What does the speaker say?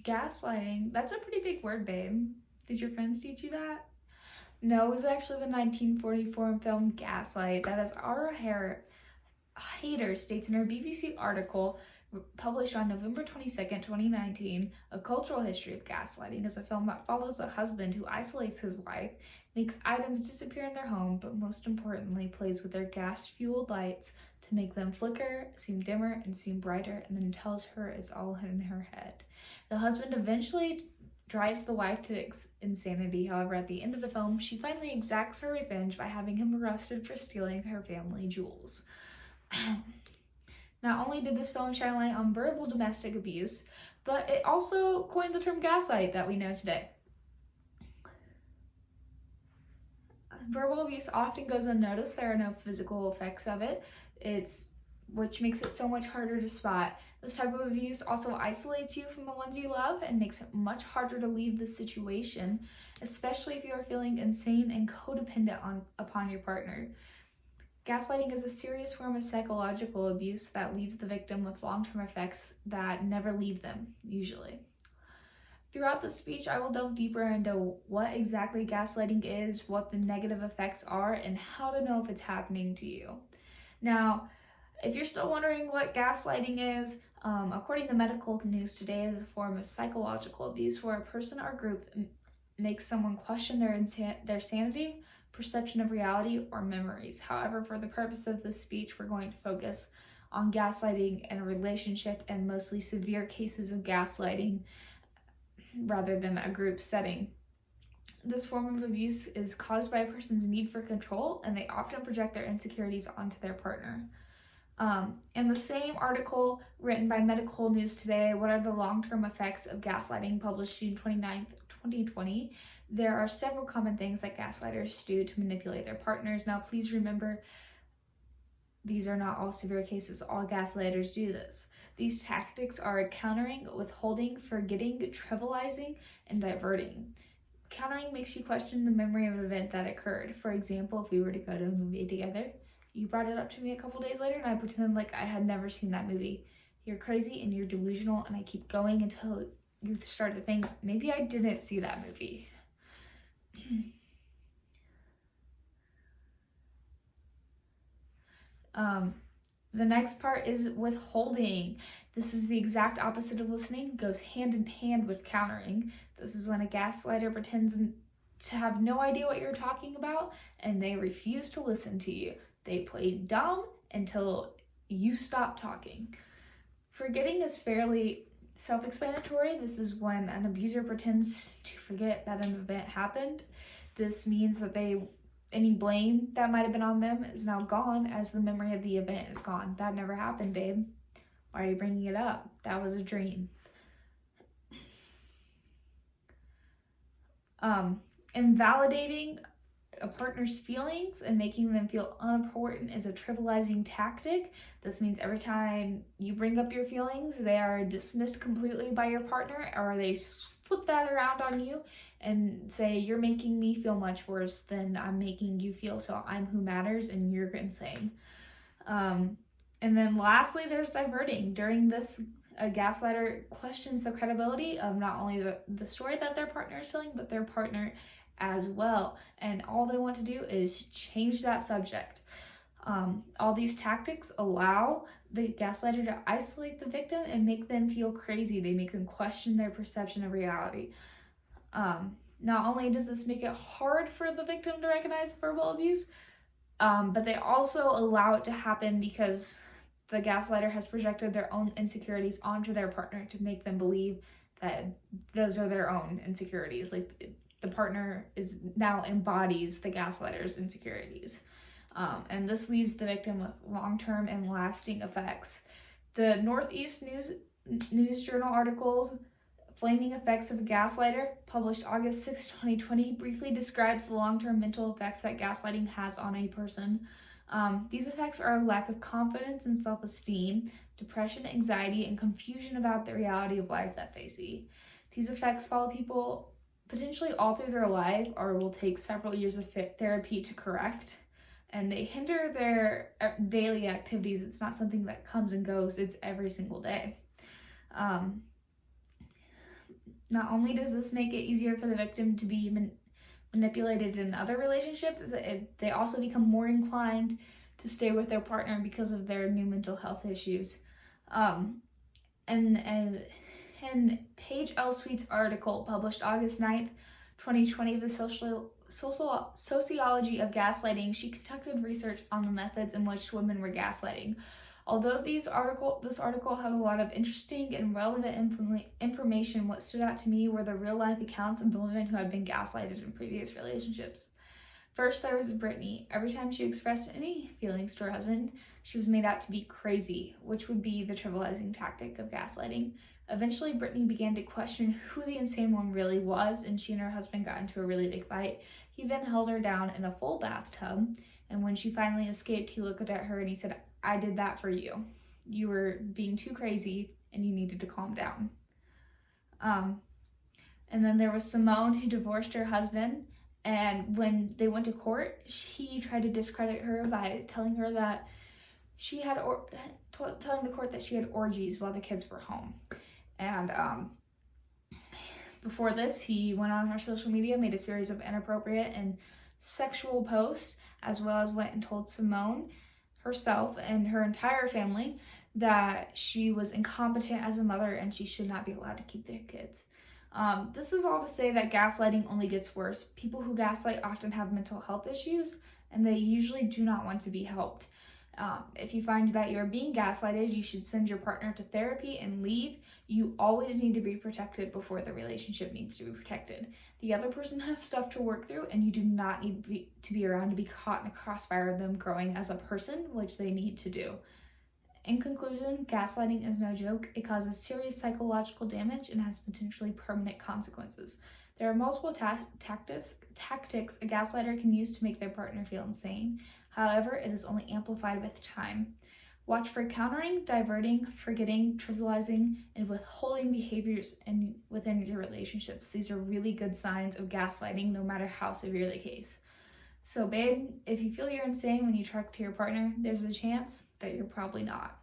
Gaslighting, that's a pretty big word, babe. Did your friends teach you that? No, it was actually the 1944 film Gaslight that, as Ara Hayter states in her BBC article published on November 22nd, 2019, A Cultural History of Gaslighting is a film that follows a husband who isolates his wife, makes items disappear in their home, but most importantly, plays with their gas-fueled lights to make them flicker, seem dimmer, and seem brighter, and then tells her it's all in her head. The husband eventually drives the wife to insanity. However, at the end of the film, she finally exacts her revenge by having him arrested for stealing her family jewels. Not only did this film shine light on verbal domestic abuse, but it also coined the term gaslight that we know today. Verbal abuse often goes unnoticed. There are no physical effects of it, which makes it so much harder to spot. This type of abuse also isolates you from the ones you love and makes it much harder to leave the situation, especially if you are feeling insane and codependent upon your partner. Gaslighting is a serious form of psychological abuse that leaves the victim with long-term effects that never leave them, usually. Throughout this speech, I will delve deeper into what exactly gaslighting is, what the negative effects are, and how to know if it's happening to you. Now, if you're still wondering what gaslighting is, according to medical news today, it is a form of psychological abuse where a person or group makes someone question their sanity, perception of reality, or memories. However, for the purpose of this speech, we're going to focus on gaslighting in a relationship and mostly severe cases of gaslighting rather than a group setting. This form of abuse is caused by a person's need for control, and they often project their insecurities onto their partner. In the same article written by Medical News Today, What Are the Long-Term Effects of Gaslighting, published June 29th, 2020, there are several common things that gaslighters do to manipulate their partners. Now, please remember, these are not all severe cases. All gaslighters do this. These tactics are countering, withholding, forgetting, trivializing, and diverting. Countering makes you question the memory of an event that occurred. For example, if we were to go to a movie together, you brought it up to me a couple days later and I pretended like I had never seen that movie. You're crazy and you're delusional, and I keep going until you start to think, maybe I didn't see that movie. The next part is withholding. This is the exact opposite of listening, goes hand in hand with countering. This is when a gaslighter pretends to have no idea what you're talking about and they refuse to listen to you. They play dumb until you stop talking. Forgetting is fairly self-explanatory. This is when an abuser pretends to forget that an event happened. This means that any blame that might have been on them is now gone, as the memory of the event is gone. That never happened, babe. Why are you bringing it up? That was a dream. Invalidating a partner's feelings and making them feel unimportant is a trivializing tactic. This means every time you bring up your feelings, they are dismissed completely by your partner, or they flip that around on you and say, you're making me feel much worse than I'm making you feel, so I'm who matters and you're insane. And then lastly, there's diverting. During this, a gaslighter questions the credibility of not only the story that their partner is telling, but their partner as well. And all they want to do is change that subject. All these tactics allow the gaslighter to isolate the victim and make them feel crazy. They make them question their perception of reality. Not only does this make it hard for the victim to recognize verbal abuse, but they also allow it to happen because the gaslighter has projected their own insecurities onto their partner to make them believe that those are their own insecurities. Like, the partner now embodies the gaslighter's insecurities. And this leaves the victim with long-term and lasting effects. The Northeast News Journal articles, Flaming Effects of a Gaslighter, published August 6, 2020, briefly describes the long-term mental effects that gaslighting has on a person. These effects are a lack of confidence and self-esteem, depression, anxiety, and confusion about the reality of life that they see. These effects follow people potentially all through their life, or will take several years of therapy to correct, and they hinder their daily activities. It's not something that comes and goes, it's every single day. Not only does this make it easier for the victim to be manipulated in other relationships, they also become more inclined to stay with their partner because of their new mental health issues. And Paige L. Sweet's article, published August 9th, 2020, The Sociology of Gaslighting, she conducted research on the methods in which women were gaslighting. Although this article has a lot of interesting and relevant information, what stood out to me were the real-life accounts of the women who had been gaslighted in previous relationships. First, there was Brittany. Every time she expressed any feelings to her husband, she was made out to be crazy, which would be the trivializing tactic of gaslighting. Eventually, Brittany began to question who the insane one really was, and she and her husband got into a really big fight. He then held her down in a full bathtub, and when she finally escaped, he looked at her and he said, "I did that for you. You were being too crazy, and you needed to calm down." And then there was Simone, who divorced her husband, and when they went to court, he tried to discredit her by telling her that she had telling the court that she had orgies while the kids were home. And before this, he went on her social media, made a series of inappropriate and sexual posts, as well as went and told Simone herself and her entire family that she was incompetent as a mother and she should not be allowed to keep their kids. This is all to say that gaslighting only gets worse. People who gaslight often have mental health issues, and they usually do not want to be helped. If you find that you're being gaslighted, you should send your partner to therapy and leave. You always need to be protected before the relationship needs to be protected. The other person has stuff to work through, and you do not need to be around to be caught in a crossfire of them growing as a person, which they need to do. In conclusion, gaslighting is no joke. It causes serious psychological damage and has potentially permanent consequences. There are multiple tactics a gaslighter can use to make their partner feel insane. However, it is only amplified with time. Watch for countering, diverting, forgetting, trivializing, and withholding behaviors within your relationships. These are really good signs of gaslighting, no matter how severe the case. So babe, if you feel you're insane when you talk to your partner, there's a chance that you're probably not.